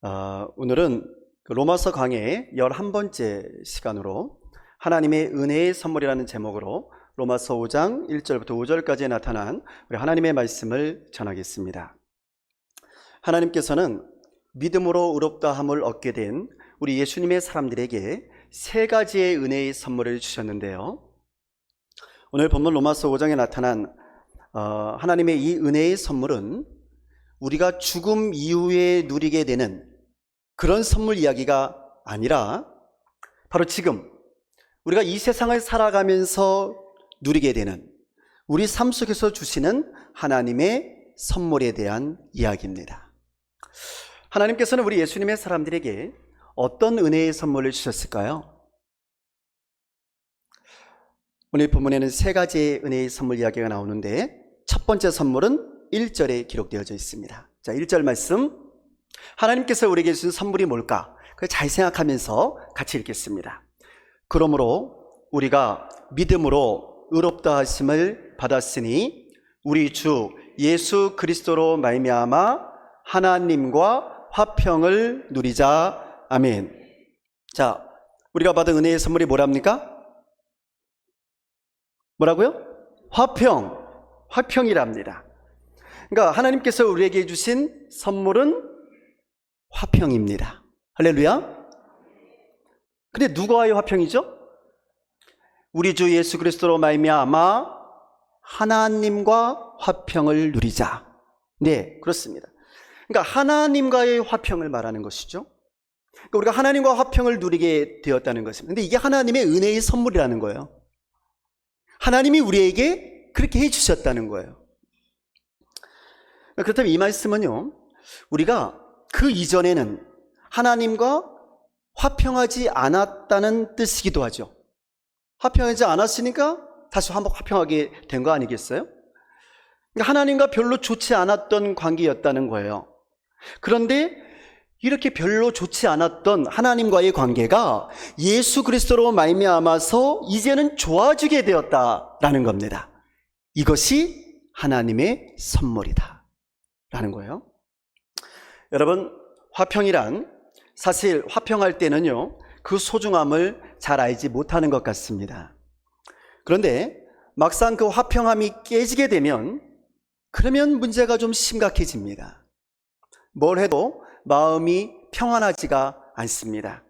오늘은 로마서 강의 11번째 시간으로 하나님의 은혜의 선물이라는 제목으로 로마서 5장 1절부터 5절까지 나타난 우리 하나님의 말씀을 전하겠습니다. 하나님께서는 믿음으로 의롭다함을 얻게 된 우리 예수님의 사람들에게 세 가지의 은혜의 선물을 주셨는데요. 오늘 본문 로마서 5장에 나타난 하나님의 이 은혜의 선물은 우리가 죽음 이후에 누리게 되는 그런 선물 이야기가 아니라 바로 지금 우리가 이 세상을 살아가면서 누리게 되는 우리 삶 속에서 주시는 하나님의 선물에 대한 이야기입니다. 하나님께서는 우리 예수님의 사람들에게 어떤 은혜의 선물을 주셨을까요? 오늘 본문에는 세 가지의 은혜의 선물 이야기가 나오는데 첫 번째 선물은 1절에 기록되어져 있습니다. 자, 1절 말씀, 하나님께서 우리에게 주신 선물이 뭘까? 그걸 잘 생각하면서 같이 읽겠습니다. 그러므로 우리가 믿음으로 의롭다 하심을 받았으니 우리 주 예수 그리스도로 말미암아 하나님과 화평을 누리자. 아멘. 자, 우리가 받은 은혜의 선물이 뭐랍니까? 뭐라고요? 화평이랍니다. 그러니까 하나님께서 우리에게 주신 선물은 화평입니다. 할렐루야. 근데 누구와의 화평이죠? 우리 주 예수 그리스도로 말미암아 하나님과 화평을 누리자. 네, 그렇습니다. 그러니까 하나님과의 화평을 말하는 것이죠. 그러니까 우리가 하나님과 화평을 누리게 되었다는 것입니다. 근데 이게 하나님의 은혜의 선물이라는 거예요. 하나님이 우리에게 그렇게 해주셨다는 거예요. 그렇다면 이 말씀은요, 우리가 그 이전에는 하나님과 화평하지 않았다는 뜻이기도 하죠. 화평하지 않았으니까 다시 화평하게 된 거 아니겠어요? 그러니까 하나님과 별로 좋지 않았던 관계였다는 거예요. 그런데 이렇게 별로 좋지 않았던 하나님과의 관계가 예수 그리스도로 말미암아서 이제는 좋아지게 되었다라는 겁니다. 이것이 하나님의 선물이다 라는 거예요. 여러분, 화평이란 사실 화평할 때는요, 그 소중함을 잘 알지 못하는 것 같습니다. 그런데 막상 그 화평함이 깨지게 되면 그러면 문제가 좀 심각해집니다. 뭘 해도 마음이 평안하지가 않습니다.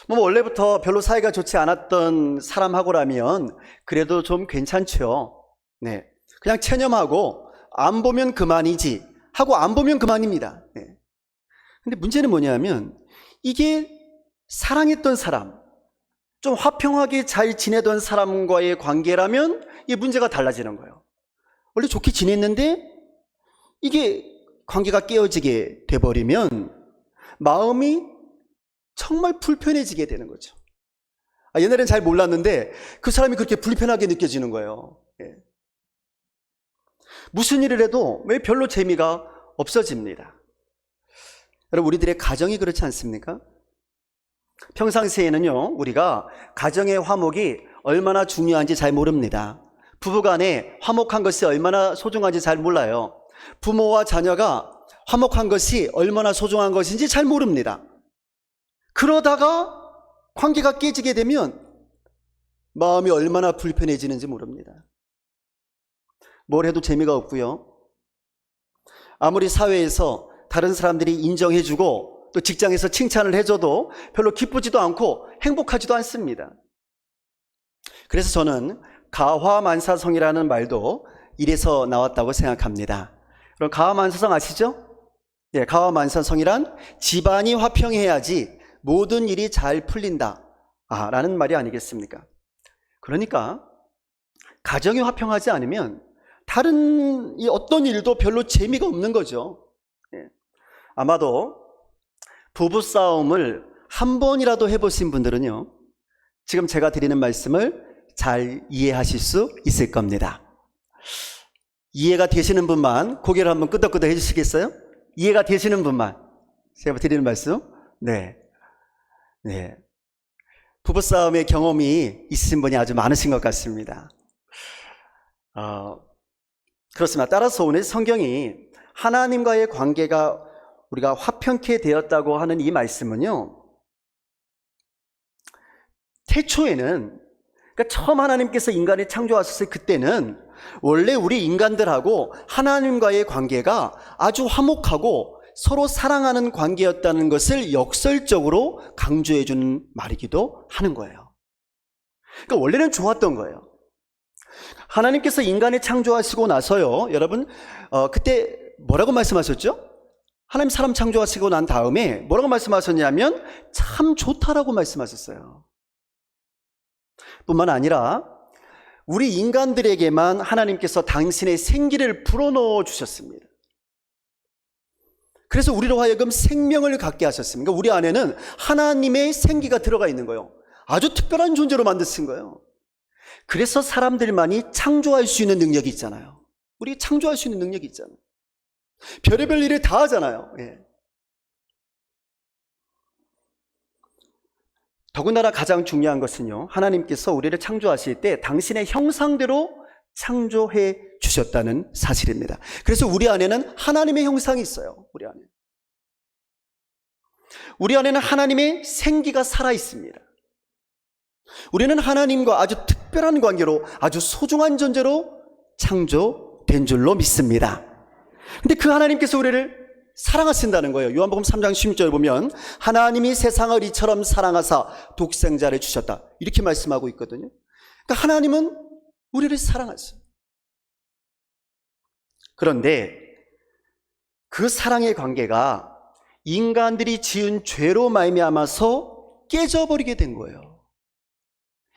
원래부터 별로 사이가 좋지 않았던 사람하고라면 그래도 좀 괜찮죠. 네, 그냥 체념하고 안 보면 그만이지 하고 안 보면 그만입니다. 네. 근데 문제는 뭐냐면 이게 사랑했던 사람, 좀 화평하게 잘 지내던 사람과의 관계라면 이 문제가 달라지는 거예요. 원래 좋게 지냈는데 이게 관계가 깨어지게 돼버리면 마음이 정말 불편해지게 되는 거죠. 옛날엔 잘 몰랐는데 그 사람이 그렇게 불편하게 느껴지는 거예요. 예. 무슨 일을 해도 왜 별로 재미가 없어집니다. 여러분, 우리들의 가정이 그렇지 않습니까? 평상시에는요, 우리가 가정의 화목이 얼마나 중요한지 잘 모릅니다. 부부간에 화목한 것이 얼마나 소중한지 잘 몰라요. 부모와 자녀가 화목한 것이 얼마나 소중한 것인지 잘 모릅니다. 그러다가 관계가 깨지게 되면 마음이 얼마나 불편해지는지 모릅니다. 뭘 해도 재미가 없고요. 아무리 사회에서 다른 사람들이 인정해주고 또 직장에서 칭찬을 해줘도 별로 기쁘지도 않고 행복하지도 않습니다. 그래서 저는 가화만사성이라는 말도 이래서 나왔다고 생각합니다. 그럼 가화만사성 아시죠? 예, 가화만사성이란 집안이 화평해야지 모든 일이 잘 풀린다 라는 말이 아니겠습니까? 그러니까 가정이 화평하지 않으면 다른 어떤 일도 별로 재미가 없는 거죠. 예. 아마도 부부싸움을 한 번이라도 해보신 분들은요, 지금 제가 드리는 말씀을 잘 이해하실 수 있을 겁니다. 이해가 되시는 분만 고개를 한번 끄덕끄덕 해주시겠어요? 이해가 되시는 분만 제가 드리는 말씀. 네. 부부싸움의 경험이 있으신 분이 아주 많으신 것 같습니다. 그렇습니다. 따라서 오늘 성경이 하나님과의 관계가 우리가 화평케 되었다고 하는 이 말씀은요, 태초에는, 그러니까 처음 하나님께서 인간을 창조하셨을 그때는 원래 우리 인간들하고 하나님과의 관계가 아주 화목하고 서로 사랑하는 관계였다는 것을 역설적으로 강조해 주는 말이기도 하는 거예요. 그러니까 원래는 좋았던 거예요. 하나님께서 인간을 창조하시고 나서요, 여러분, 그때 뭐라고 말씀하셨죠? 하나님 사람 창조하시고 난 다음에 뭐라고 말씀하셨냐면 참 좋다라고 말씀하셨어요. 뿐만 아니라 우리 인간들에게만 하나님께서 당신의 생기를 불어넣어 주셨습니다. 그래서 우리로 하여금 생명을 갖게 하셨습니다. 우리 안에는 하나님의 생기가 들어가 있는 거예요. 아주 특별한 존재로 만드신 거예요. 그래서 사람들만이 창조할 수 있는 능력이 있잖아요. 우리 창조할 수 있는 능력이 있잖아요. 별의별 일을 다 하잖아요. 예. 더군다나 가장 중요한 것은요, 하나님께서 우리를 창조하실 때 당신의 형상대로 창조해 주셨다는 사실입니다. 그래서 우리 안에는 하나님의 형상이 있어요. 우리 안에는 하나님의 생기가 살아 있습니다. 우리는 하나님과 아주 특별한 관계로, 아주 소중한 존재로 창조된 줄로 믿습니다. 근데 그 하나님께서 우리를 사랑하신다는 거예요. 요한복음 3장 16절 보면 하나님이 세상을 이처럼 사랑하사 독생자를 주셨다, 이렇게 말씀하고 있거든요. 그러니까 하나님은 우리를 사랑하세요. 그런데 그 사랑의 관계가 인간들이 지은 죄로 말미암아서 깨져버리게 된 거예요.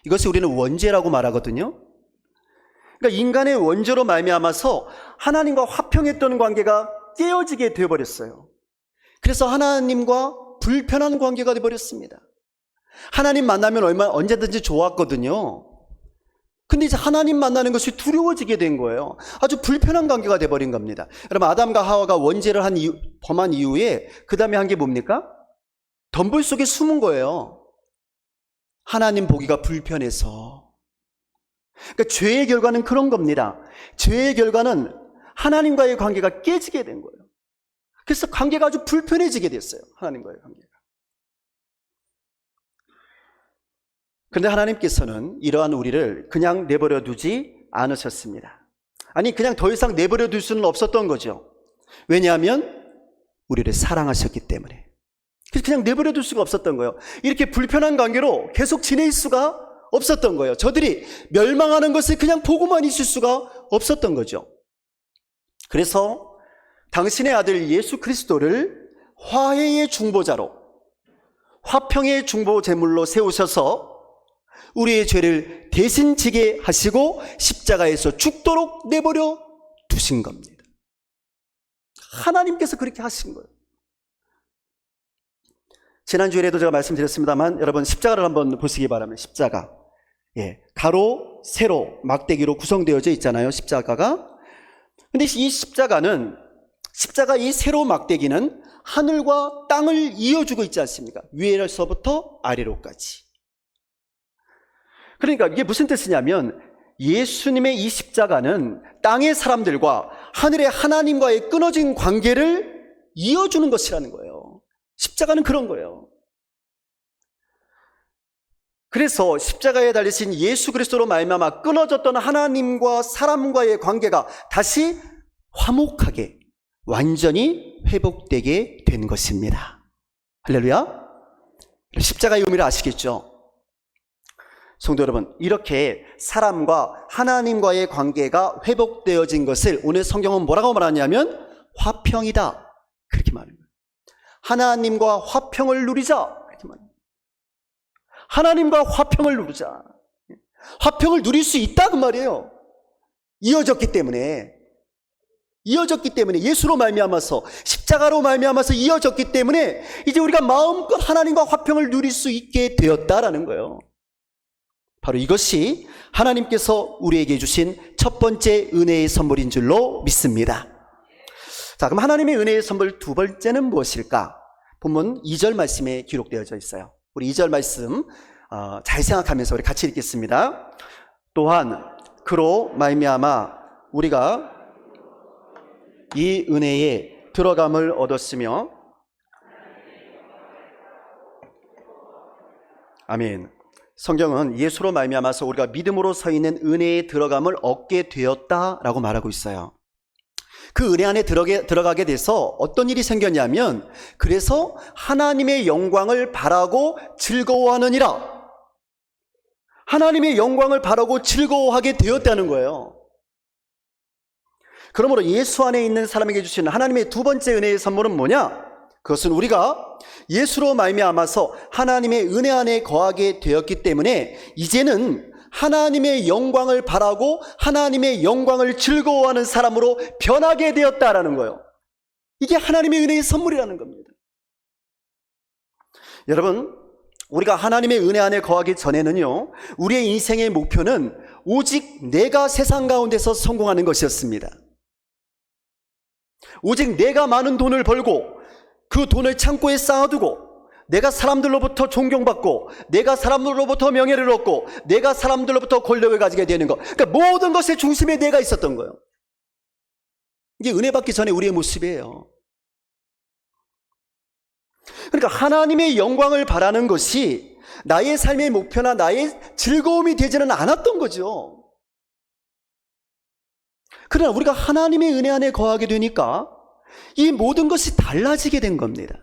이것을 우리는 원죄라고 말하거든요. 그러니까 인간의 원죄로 말미암아서 하나님과 화평했던 관계가 깨어지게 되어버렸어요. 그래서 하나님과 불편한 관계가 되어버렸습니다. 하나님 만나면 언제든지 좋았거든요. 근데 이제 하나님 만나는 것이 두려워지게 된 거예요. 아주 불편한 관계가 되어버린 겁니다. 여러분, 아담과 하와가 원죄를 범한 이후에 그 다음에 한 게 뭡니까? 덤불 속에 숨은 거예요. 하나님 보기가 불편해서. 그러니까 죄의 결과는 그런 겁니다. 죄의 결과는 하나님과의 관계가 깨지게 된 거예요. 그래서 관계가 아주 불편해지게 됐어요. 하나님과의 관계가. 그런데 하나님께서는 이러한 우리를 그냥 내버려 두지 않으셨습니다. 아니, 그냥 더 이상 내버려 둘 수는 없었던 거죠. 왜냐하면 우리를 사랑하셨기 때문에. 그래서 그냥 내버려 둘 수가 없었던 거예요. 이렇게 불편한 관계로 계속 지낼 수가 없었던 거예요. 저들이 멸망하는 것을 그냥 보고만 있을 수가 없었던 거죠. 그래서 당신의 아들 예수 그리스도를 화해의 중보자로, 화평의 중보 제물로 세우셔서 우리의 죄를 대신 지게 하시고 십자가에서 죽도록 내버려 두신 겁니다. 하나님께서 그렇게 하신 거예요. 지난주에도 제가 말씀드렸습니다만 여러분, 십자가를 한번 보시기 바랍니다. 십자가, 가로, 세로, 막대기로 구성되어져 있잖아요, 십자가가. 근데 이 십자가 이 세로 막대기는 하늘과 땅을 이어주고 있지 않습니까? 위에서부터 아래로까지. 그러니까 이게 무슨 뜻이냐면 예수님의 이 십자가는 땅의 사람들과 하늘의 하나님과의 끊어진 관계를 이어주는 것이라는 거예요. 십자가는 그런 거예요. 그래서 십자가에 달리신 예수 그리스도로 말미암아 끊어졌던 하나님과 사람과의 관계가 다시 화목하게 완전히 회복되게 된 것입니다. 할렐루야. 십자가의 의미를 아시겠죠? 성도 여러분, 이렇게 사람과 하나님과의 관계가 회복되어진 것을 오늘 성경은 뭐라고 말하냐면 화평이다, 그렇게 말합니다. 하나님과 화평을 누리자, 그렇게 말합니다. 하나님과 화평을 누리자. 화평을 누릴 수 있다, 그 말이에요. 이어졌기 때문에 예수로 말미암아서, 십자가로 말미암아서 이어졌기 때문에 이제 우리가 마음껏 하나님과 화평을 누릴 수 있게 되었다라는 거예요. 바로 이것이 하나님께서 우리에게 주신 첫 번째 은혜의 선물인 줄로 믿습니다. 자, 그럼 하나님의 은혜의 선물 두 번째는 무엇일까? 본문 2절 말씀에 기록되어져 있어요. 우리 2절 말씀 잘 생각하면서 우리 같이 읽겠습니다. 또한 그로 말미암아 우리가 이 은혜에 들어감을 얻었으며 아멘. 성경은 예수로 말미암아서 우리가 믿음으로 서 있는 은혜에 들어감을 얻게 되었다라고 말하고 있어요. 그 은혜 안에 들어가게 돼서 어떤 일이 생겼냐면, 그래서 하나님의 영광을 바라고 즐거워하느니라. 하나님의 영광을 바라고 즐거워하게 되었다는 거예요. 그러므로 예수 안에 있는 사람에게 주시는 하나님의 두 번째 은혜의 선물은 뭐냐? 그것은 우리가 예수로 말미암아서 하나님의 은혜 안에 거하게 되었기 때문에 이제는 하나님의 영광을 바라고 하나님의 영광을 즐거워하는 사람으로 변하게 되었다라는 거예요. 이게 하나님의 은혜의 선물이라는 겁니다. 여러분, 우리가 하나님의 은혜 안에 거하기 전에는요, 우리의 인생의 목표는 오직 내가 세상 가운데서 성공하는 것이었습니다. 오직 내가 많은 돈을 벌고 그 돈을 창고에 쌓아두고 내가 사람들로부터 존경받고 내가 사람들로부터 명예를 얻고 내가 사람들로부터 권력을 가지게 되는 것, 그러니까 모든 것의 중심에 내가 있었던 거예요. 이게 은혜 받기 전에 우리의 모습이에요. 그러니까 하나님의 영광을 바라는 것이 나의 삶의 목표나 나의 즐거움이 되지는 않았던 거죠. 그러나 우리가 하나님의 은혜 안에 거하게 되니까 이 모든 것이 달라지게 된 겁니다.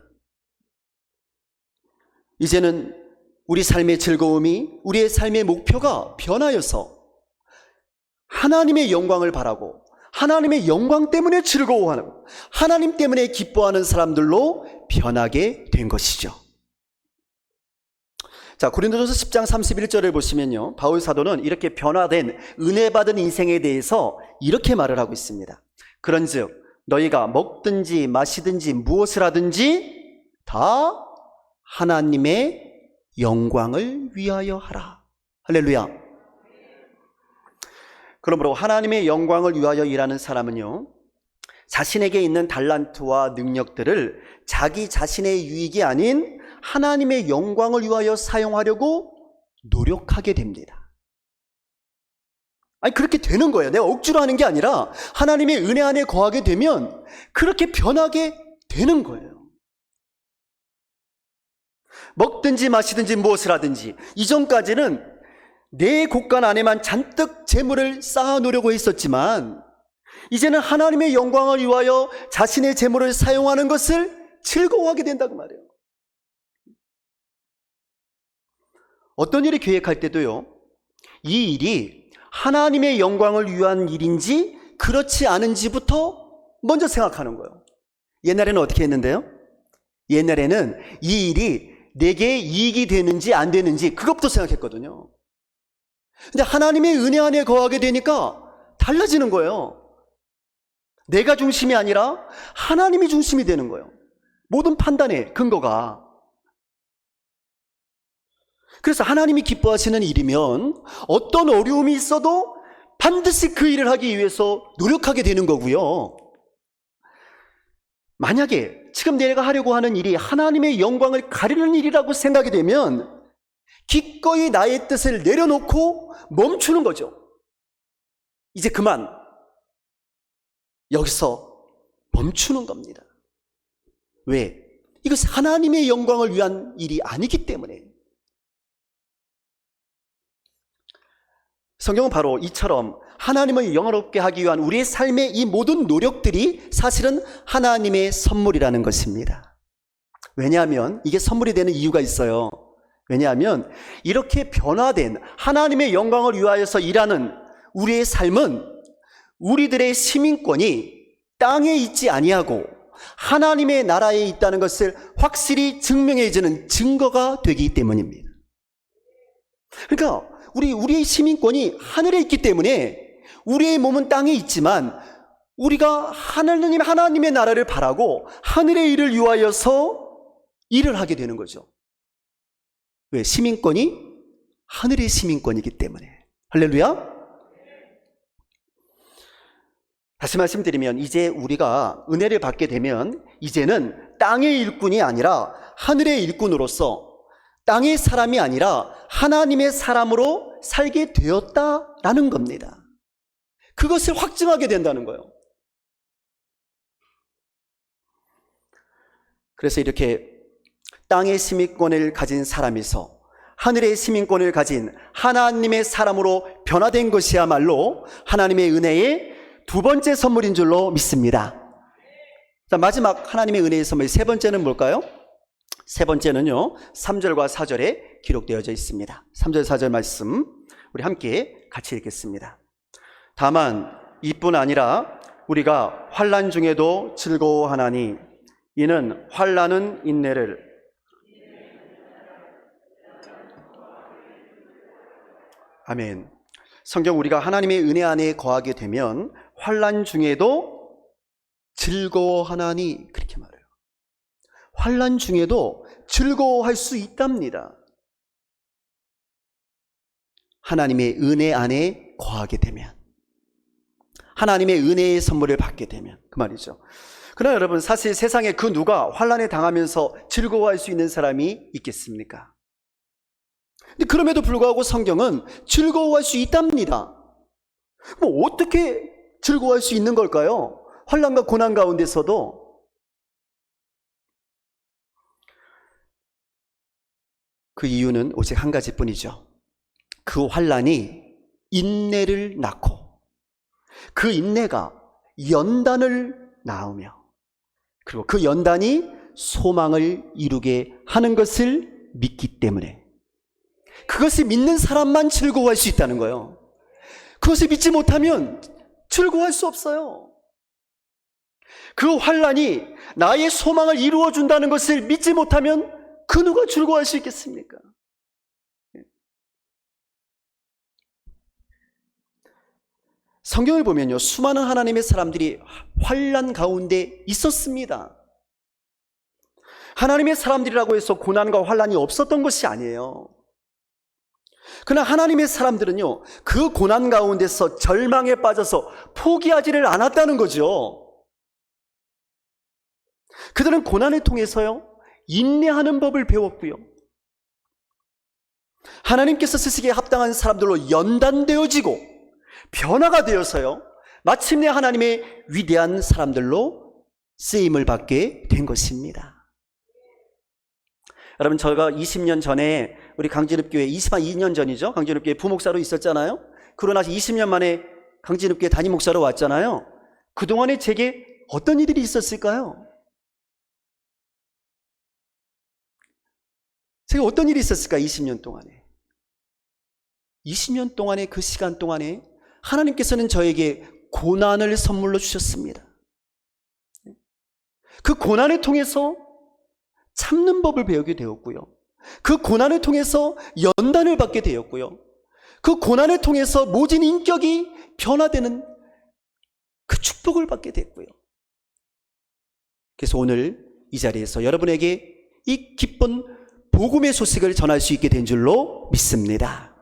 이제는 우리 삶의 즐거움이, 우리의 삶의 목표가 변하여서 하나님의 영광을 바라고 하나님의 영광 때문에 즐거워하는, 하나님 때문에 기뻐하는 사람들로 변하게 된 것이죠. 자, 고린도전서 10장 31절을 보시면요, 바울 사도는 이렇게 변화된 은혜 받은 인생에 대해서 이렇게 말을 하고 있습니다. 그런즉 너희가 먹든지 마시든지 무엇을 하든지 다 하나님의 영광을 위하여 하라. 할렐루야. 그러므로 하나님의 영광을 위하여 일하는 사람은요, 자신에게 있는 달란트와 능력들을 자기 자신의 유익이 아닌 하나님의 영광을 위하여 사용하려고 노력하게 됩니다. 아니, 그렇게 되는 거예요. 내가 억지로 하는 게 아니라 하나님의 은혜 안에 거하게 되면 그렇게 변하게 되는 거예요. 먹든지 마시든지 무엇을 하든지, 이전까지는 내 곳간 안에만 잔뜩 재물을 쌓아놓으려고 했었지만 이제는 하나님의 영광을 위하여 자신의 재물을 사용하는 것을 즐거워하게 된다고 말해요. 어떤 일을 계획할 때도요, 이 일이 하나님의 영광을 위한 일인지 그렇지 않은지부터 먼저 생각하는 거예요. 옛날에는 어떻게 했는데요? 옛날에는 이 일이 내게 이익이 되는지 안 되는지 그것부터 생각했거든요. 근데 하나님의 은혜 안에 거하게 되니까 달라지는 거예요. 내가 중심이 아니라 하나님이 중심이 되는 거예요. 모든 판단의 근거가. 그래서 하나님이 기뻐하시는 일이면 어떤 어려움이 있어도 반드시 그 일을 하기 위해서 노력하게 되는 거고요. 만약에 지금 내가 하려고 하는 일이 하나님의 영광을 가리는 일이라고 생각이 되면 기꺼이 나의 뜻을 내려놓고 멈추는 거죠. 이제 그만, 여기서 멈추는 겁니다. 왜? 이것이 하나님의 영광을 위한 일이 아니기 때문에. 성경은 바로 이처럼 하나님을 영화롭게 하기 위한 우리의 삶의 이 모든 노력들이 사실은 하나님의 선물이라는 것입니다. 왜냐하면 이게 선물이 되는 이유가 있어요. 왜냐하면 이렇게 변화된 하나님의 영광을 위하여서 일하는 우리의 삶은 우리들의 시민권이 땅에 있지 아니하고 하나님의 나라에 있다는 것을 확실히 증명해주는 증거가 되기 때문입니다. 그러니까 우리의 시민권이 하늘에 있기 때문에 우리의 몸은 땅에 있지만 우리가 하나님의 나라를 바라고 하늘의 일을 위하여서 일을 하게 되는 거죠. 왜? 시민권이 하늘의 시민권이기 때문에. 할렐루야. 다시 말씀드리면 이제 우리가 은혜를 받게 되면 이제는 땅의 일꾼이 아니라 하늘의 일꾼으로서 땅의 사람이 아니라 하나님의 사람으로 살게 되었다라는 겁니다. 그것을 확증하게 된다는 거예요. 그래서 이렇게 땅의 시민권을 가진 사람에서 하늘의 시민권을 가진 하나님의 사람으로 변화된 것이야말로 하나님의 은혜의 두 번째 선물인 줄로 믿습니다. 자, 마지막 하나님의 은혜의 선물 세 번째는 뭘까요? 세 번째는요, 3절과 4절에 기록되어져 있습니다. 3절 4절 말씀 우리 함께 같이 읽겠습니다. 다만 이뿐 아니라 우리가 환난 중에도 즐거워하나니 이는 환난은 인내를, 아멘. 성경 우리가 하나님의 은혜 안에 거하게 되면 환난 중에도 즐거워하나니 그렇게 말해요. 환난 중에도 즐거워할 수 있답니다. 하나님의 은혜 안에 거하게 되면, 하나님의 은혜의 선물을 받게 되면 그 말이죠. 그러나 여러분, 사실 세상에 그 누가 환난에 당하면서 즐거워할 수 있는 사람이 있겠습니까? 근데 그럼에도 불구하고 성경은 즐거워할 수 있답니다. 뭐 어떻게 즐거워할 수 있는 걸까요? 환난과 고난 가운데서도 그 이유는 오직 한 가지뿐이죠. 그 환난이 인내를 낳고 그 인내가 연단을 낳으며 그리고 그 연단이 소망을 이루게 하는 것을 믿기 때문에, 그것을 믿는 사람만 즐거워할 수 있다는 거예요. 그것을 믿지 못하면 즐거워할 수 없어요. 그 환난이 나의 소망을 이루어 준다는 것을 믿지 못하면 그 누가 즐거워할 수 있겠습니까? 성경을 보면요, 수많은 하나님의 사람들이 환난 가운데 있었습니다. 하나님의 사람들이라고 해서 고난과 환난이 없었던 것이 아니에요. 그러나 하나님의 사람들은요, 그 고난 가운데서 절망에 빠져서 포기하지를 않았다는 거죠. 그들은 고난을 통해서요, 인내하는 법을 배웠고요, 하나님께서 쓰시기에 합당한 사람들로 연단되어지고 변화가 되어서요, 마침내 하나님의 위대한 사람들로 쓰임을 받게 된 것입니다. 여러분, 저희가 20년 전에 우리 강진읍교회, 22년 전이죠, 강진읍교회 부목사로 있었잖아요. 그러고 나서 20년 만에 강진읍교회 담임 목사로 왔잖아요. 그동안에 제게 어떤 일들이 있었을까요? 제가 어떤 일이 있었을까? 20년 동안에 20년 동안의 그 시간 동안에 하나님께서는 저에게 고난을 선물로 주셨습니다. 그 고난을 통해서 참는 법을 배우게 되었고요, 그 고난을 통해서 연단을 받게 되었고요, 그 고난을 통해서 모진 인격이 변화되는 그 축복을 받게 됐고요. 그래서 오늘 이 자리에서 여러분에게 이 기쁜 복음의 소식을 전할 수 있게 된 줄로 믿습니다.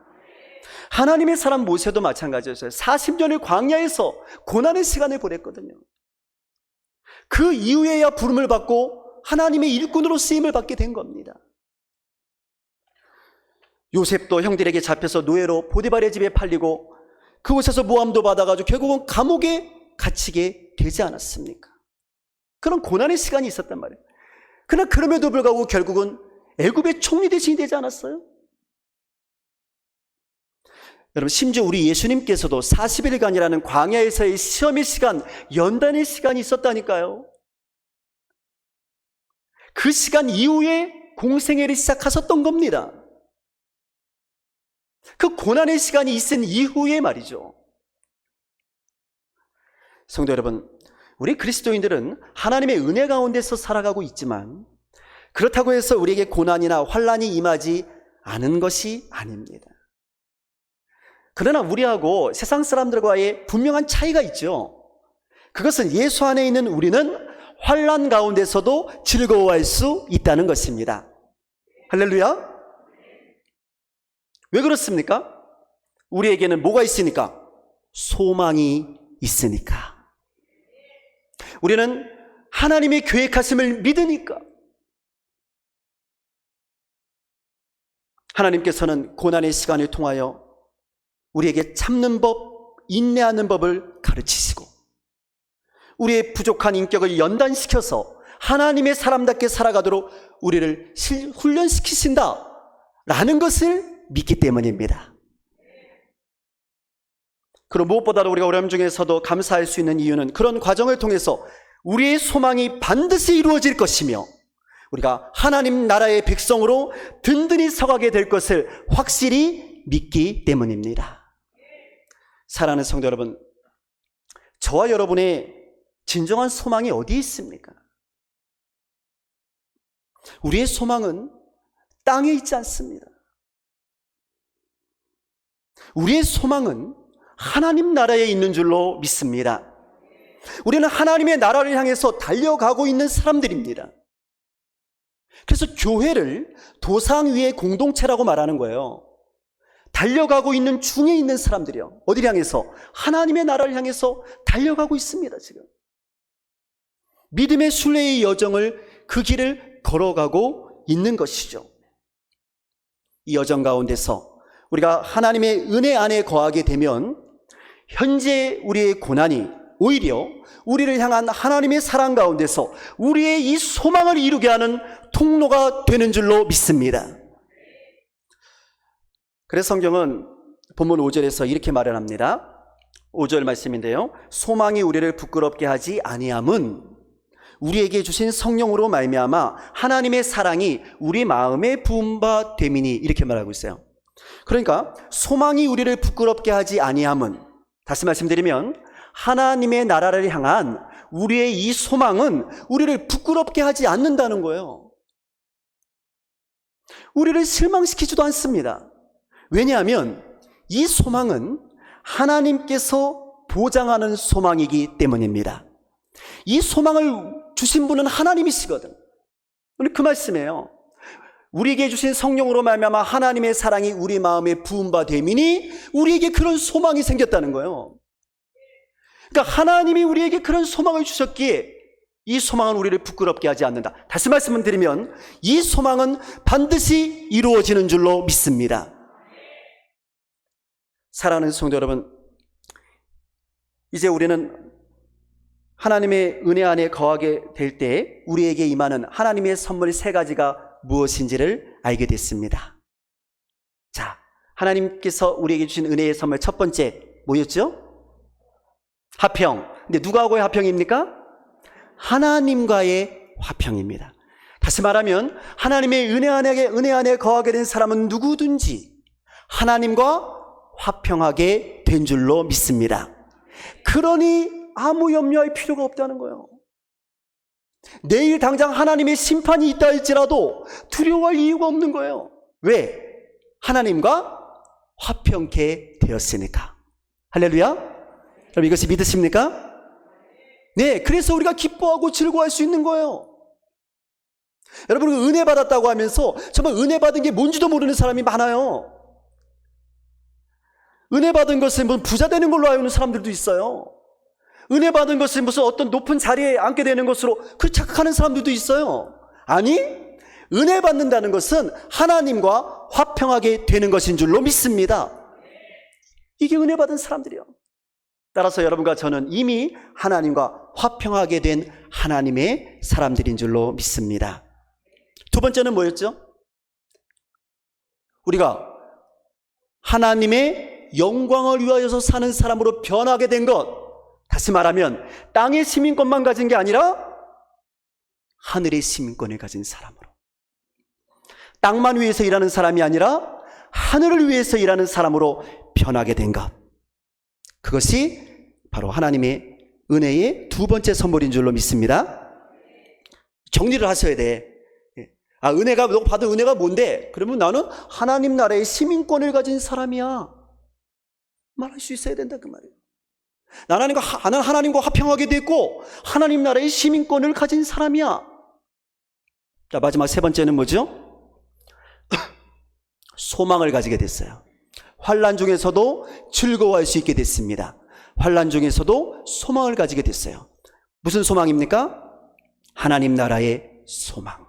하나님의 사람 모세도 마찬가지였어요. 40년을 광야에서 고난의 시간을 보냈거든요. 그 이후에야 부름을 받고 하나님의 일꾼으로 쓰임을 받게 된 겁니다. 요셉도 형들에게 잡혀서 노예로 보디발의 집에 팔리고 그곳에서 모함도 받아가지고 결국은 감옥에 갇히게 되지 않았습니까? 그런 고난의 시간이 있었단 말이에요. 그러나 그럼에도 불구하고 결국은 애굽의 총리 대신이 되지 않았어요? 여러분, 심지어 우리 예수님께서도 40일간이라는 광야에서의 시험의 시간, 연단의 시간이 있었다니까요. 그 시간 이후에 공생애를 시작하셨던 겁니다. 그 고난의 시간이 있은 이후에 말이죠. 성도 여러분, 우리 그리스도인들은 하나님의 은혜 가운데서 살아가고 있지만 그렇다고 해서 우리에게 고난이나 환난이 임하지 않은 것이 아닙니다. 그러나 우리하고 세상 사람들과의 분명한 차이가 있죠. 그것은 예수 안에 있는 우리는 환난 가운데서도 즐거워할 수 있다는 것입니다. 할렐루야. 왜 그렇습니까? 우리에게는 뭐가 있으니까? 소망이 있으니까. 우리는 하나님의 계획하심을 믿으니까. 하나님께서는 고난의 시간을 통하여 우리에게 참는 법, 인내하는 법을 가르치시고 우리의 부족한 인격을 연단시켜서 하나님의 사람답게 살아가도록 우리를 훈련시키신다 라는 것을 믿기 때문입니다. 그리고 무엇보다도 우리가 어려움 중에서도 감사할 수 있는 이유는 그런 과정을 통해서 우리의 소망이 반드시 이루어질 것이며 우리가 하나님 나라의 백성으로 든든히 서가게 될 것을 확실히 믿기 때문입니다. 사랑하는 성도 여러분, 저와 여러분의 진정한 소망이 어디에 있습니까? 우리의 소망은 땅에 있지 않습니다. 우리의 소망은 하나님 나라에 있는 줄로 믿습니다. 우리는 하나님의 나라를 향해서 달려가고 있는 사람들입니다. 그래서 교회를 도상 위의 공동체라고 말하는 거예요. 달려가고 있는 중에 있는 사람들이요. 어디를 향해서? 하나님의 나라를 향해서 달려가고 있습니다. 지금 믿음의 순례의 여정을, 그 길을 걸어가고 있는 것이죠. 이 여정 가운데서 우리가 하나님의 은혜 안에 거하게 되면 현재 우리의 고난이 오히려 우리를 향한 하나님의 사랑 가운데서 우리의 이 소망을 이루게 하는 통로가 되는 줄로 믿습니다. 그래서 성경은 본문 5절에서 이렇게 말을 합니다. 5절 말씀인데요. 소망이 우리를 부끄럽게 하지 아니함은 우리에게 주신 성령으로 말미암아 하나님의 사랑이 우리 마음에 부은 바 됨이니, 이렇게 말하고 있어요. 그러니까 소망이 우리를 부끄럽게 하지 아니함은, 다시 말씀드리면 하나님의 나라를 향한 우리의 이 소망은 우리를 부끄럽게 하지 않는다는 거예요. 우리를 실망시키지도 않습니다. 왜냐하면 이 소망은 하나님께서 보장하는 소망이기 때문입니다. 이 소망을 주신 분은 하나님이시거든. 그 말씀이에요. 우리에게 주신 성령으로 말미암아 하나님의 사랑이 우리 마음에 부은 바 됨이니 우리에게 그런 소망이 생겼다는 거예요. 그러니까 하나님이 우리에게 그런 소망을 주셨기에 이 소망은 우리를 부끄럽게 하지 않는다. 다시 말씀을 드리면 이 소망은 반드시 이루어지는 줄로 믿습니다. 사랑하는 성도 여러분, 이제 우리는 하나님의 은혜 안에 거하게 될 때 우리에게 임하는 하나님의 선물 3가지가 무엇인지를 알게 됐습니다. 자, 하나님께서 우리에게 주신 은혜의 선물 첫 번째 뭐였죠? 화평. 근데 누구하고의 화평입니까? 하나님과의 화평입니다. 다시 말하면 하나님의 은혜 안에 거하게 된 사람은 누구든지 하나님과 화평하게 된 줄로 믿습니다. 그러니 아무 염려할 필요가 없다는 거예요. 내일 당장 하나님의 심판이 있다 할지라도 두려워할 이유가 없는 거예요. 왜? 하나님과 화평케 되었으니까. 할렐루야. 여러분, 이것이 믿으십니까? 네, 그래서 우리가 기뻐하고 즐거워할 수 있는 거예요. 여러분, 은혜 받았다고 하면서 정말 은혜 받은 게 뭔지도 모르는 사람이 많아요. 은혜 받은 것은 무슨 부자 되는 걸로 알고 있는 사람들도 있어요. 은혜 받은 것은 무슨 어떤 높은 자리에 앉게 되는 것으로 그렇게 착각하는 사람들도 있어요. 아니, 은혜 받는다는 것은 하나님과 화평하게 되는 것인 줄로 믿습니다. 이게 은혜 받은 사람들이요. 따라서 여러분과 저는 이미 하나님과 화평하게 된 하나님의 사람들인 줄로 믿습니다. 두 번째는 뭐였죠? 우리가 하나님의 영광을 위하여서 사는 사람으로 변하게 된 것. 다시 말하면 땅의 시민권만 가진 게 아니라 하늘의 시민권을 가진 사람으로, 땅만 위해서 일하는 사람이 아니라 하늘을 위해서 일하는 사람으로 변하게 된 것. 그것이 바로 하나님의 은혜의 두 번째 선물인 줄로 믿습니다. 정리를 하셔야 돼. 은혜가, 너 받은 은혜가 뭔데? 그러면 나는 하나님 나라의 시민권을 가진 사람이야 말할 수 있어야 된다, 그 말이에요. 나는 하나님과 화평하게 됐고 하나님 나라의 시민권을 가진 사람이야. 자, 마지막 세 번째는 뭐죠? 소망을 가지게 됐어요. 환난 중에서도 즐거워할 수 있게 됐습니다. 환난 중에서도 소망을 가지게 됐어요. 무슨 소망입니까? 하나님 나라의 소망.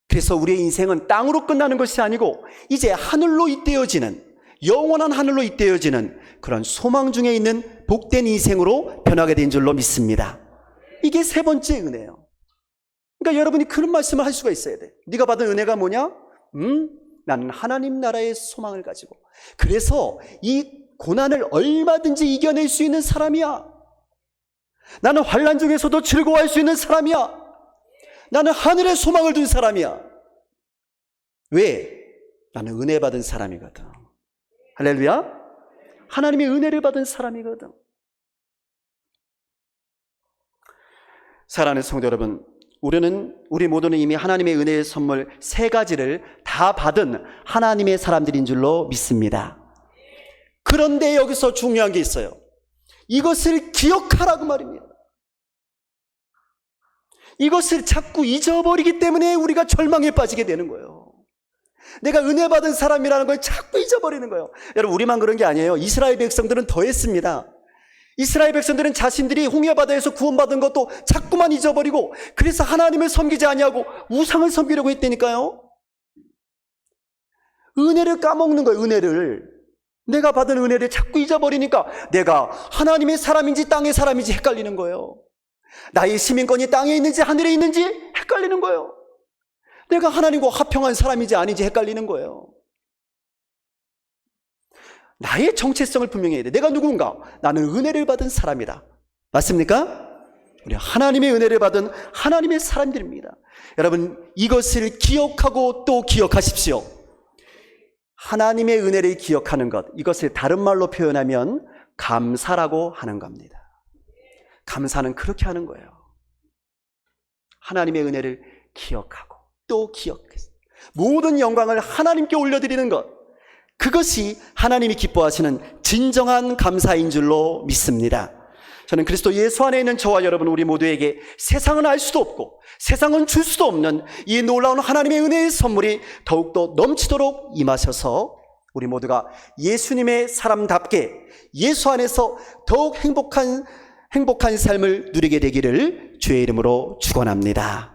그래서 우리의 인생은 땅으로 끝나는 것이 아니고 이제 하늘로 잇대어지는, 영원한 하늘로 잇대어지는 그런 소망 중에 있는 복된 인생으로 변하게 된 줄로 믿습니다. 이게 세 번째 은혜예요. 그러니까 여러분이 그런 말씀을 할 수가 있어야 돼. 네가 받은 은혜가 뭐냐? 나는 하나님 나라의 소망을 가지고, 그래서 이 고난을 얼마든지 이겨낼 수 있는 사람이야. 나는 환난 중에서도 즐거워할 수 있는 사람이야. 나는 하늘의 소망을 둔 사람이야. 왜? 나는 은혜 받은 사람이거든. 할렐루야. 하나님의 은혜를 받은 사람이거든. 사랑하는 성도 여러분, 우리 모두는 이미 하나님의 은혜의 선물 세 가지를 다 받은 하나님의 사람들인 줄로 믿습니다. 그런데 여기서 중요한 게 있어요. 이것을 기억하라고 말입니다. 이것을 자꾸 잊어버리기 때문에 우리가 절망에 빠지게 되는 거예요. 내가 은혜 받은 사람이라는 걸 자꾸 잊어버리는 거예요. 여러분, 우리만 그런 게 아니에요. 이스라엘 백성들은 더 했습니다. 이스라엘 백성들은 자신들이 홍해바다에서 구원받은 것도 자꾸만 잊어버리고, 그래서 하나님을 섬기지 아니하고 우상을 섬기려고 했다니까요. 은혜를 까먹는 거예요. 은혜를, 내가 받은 은혜를 자꾸 잊어버리니까 내가 하나님의 사람인지 땅의 사람인지 헷갈리는 거예요. 나의 시민권이 땅에 있는지 하늘에 있는지 헷갈리는 거예요. 내가 하나님과 화평한 사람인지 아닌지 헷갈리는 거예요. 나의 정체성을 분명히 해야 돼. 내가 누군가? 나는 은혜를 받은 사람이다. 맞습니까? 우리 하나님의 은혜를 받은 하나님의 사람들입니다. 여러분, 이것을 기억하고 또 기억하십시오. 하나님의 은혜를 기억하는 것, 이것을 다른 말로 표현하면 감사라고 하는 겁니다. 감사는 그렇게 하는 거예요. 하나님의 은혜를 기억하고 또 기억해서 모든 영광을 하나님께 올려드리는 것, 그것이 하나님이 기뻐하시는 진정한 감사인 줄로 믿습니다. 저는 그리스도 예수 안에 있는 저와 여러분, 우리 모두에게 세상은 알 수도 없고 세상은 줄 수도 없는 이 놀라운 하나님의 은혜의 선물이 더욱더 넘치도록 임하셔서 우리 모두가 예수님의 사람답게 예수 안에서 더욱 행복한 삶을 누리게 되기를 주의 이름으로 축원합니다.